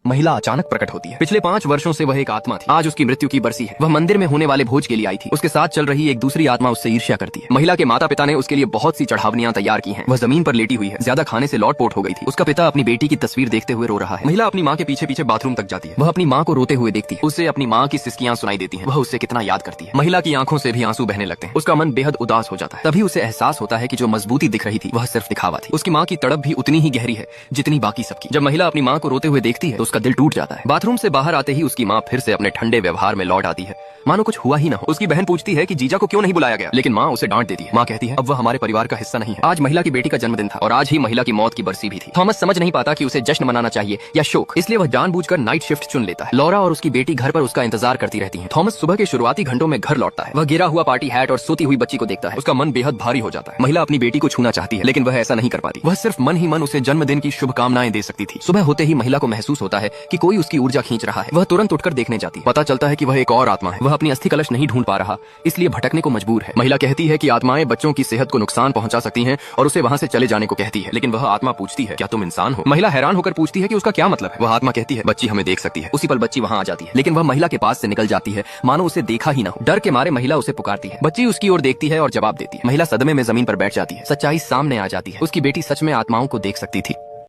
महिला अचानक प्रकट होती है। पिछले 5 वर्षों से वह एक आत्मा थी, आज उसकी मृत्यु की बरसी है। वह मंदिर में होने वाले भोज के लिए आई थी। उसके साथ चल रही एक दूसरी आत्मा उससे ईर्ष्या करती है। महिला के माता पिता ने उसके लिए बहुत सी चढ़ावनियां तैयार की हैं। वह जमीन पर लेटी हुई है, ज्यादा खाने से लौटपोट हो गई थी। उसका पिता अपनी बेटी की तस्वीर देखते हुए रो रहा है। महिला अपनी माँ के पीछे पीछे बाथरूम तक जाती है। वह अपनी माँ को रोते हुए देखती है। उसे अपनी माँ की सिसकियां सुनाई देती हैं। वह उससे कितना याद करती है। महिला की आंखों से भी आंसू बहने लगते हैं। उसका मन बेहद उदास हो जाता है। तभी उसे एहसास होता है कि जो मजबूती दिख रही थी वह सिर्फ दिखावा थी। उसकी माँ की तड़प भी उतनी ही गहरी है जितनी बाकी सबकी। जब महिला अपनी माँ को रोते हुए देखती है तो उसका दिल टूट जाता है। बाथरूम से बाहर आते ही उसकी माँ फिर से अपने ठंडे व्यवहार में लौट आती है, मानो कुछ हुआ ही न हो। उसकी बहन पूछती है कि जीजा को क्यों नहीं बुलाया गया, लेकिन माँ उसे डांट देती है। माँ कहती है अब वह हमारे परिवार का हिस्सा नहीं है। आज महिला की बेटी का जन्मदिन था और आज ही महिला की मौत की बरसी भी थी। थॉमस समझ नहीं पाता कि उसे जश्न मनाना चाहिए या शोक, इसलिए वह जानबूझकर नाइट शिफ्ट चुन लेता है। लॉरा और उसकी बेटी घर पर उसका इंतजार करती रहती है। थॉमस सुबह के शुरुआती घंटों में घर लौटता है। वह गिरा हुआ पार्टी हैट और सोती हुई बच्ची को देखता है। उसका मन बेहद भारी हो जाता है। महिला अपनी बेटी को छूना चाहती है लेकिन वह ऐसा नहीं कर पाती। वह सिर्फ मन ही मन उसे जन्मदिन की शुभकामनाएं दे सकती थी। सुबह होते ही महिला को महसूस होता है कि कोई उसकी ऊर्जा खींच रहा है। वह तुरंत उठकर देखने जाती है। पता चलता है कि वह एक और आत्मा है। वह अपनी अस्थि कलश नहीं ढूंढ पा रहा, इसलिए भटकने को मजबूर है। महिला कहती है कि आत्माएं बच्चों की सेहत को नुकसान पहुंचा सकती हैं और उसे वहां से चले जाने को कहती है, लेकिन वह आत्मा पूछती है क्या तुम इंसान हो। महिला हैरान होकर पूछती है कि उसका क्या मतलब है। वह आत्मा कहती है बच्ची हमें देख सकती है। उसी पल बच्ची वहां आ जाती है, लेकिन वह महिला के पास से निकल जाती है मानो उसे देखा ही न हो। डर के मारे महिला उसे पुकारती है। बच्ची उसकी ओर देखती है और जवाब देती है। महिला सदमे में जमीन पर बैठ जाती है। सच्चाई सामने आ जाती है, उसकी बेटी सच में आत्माओं को देख सकती थी।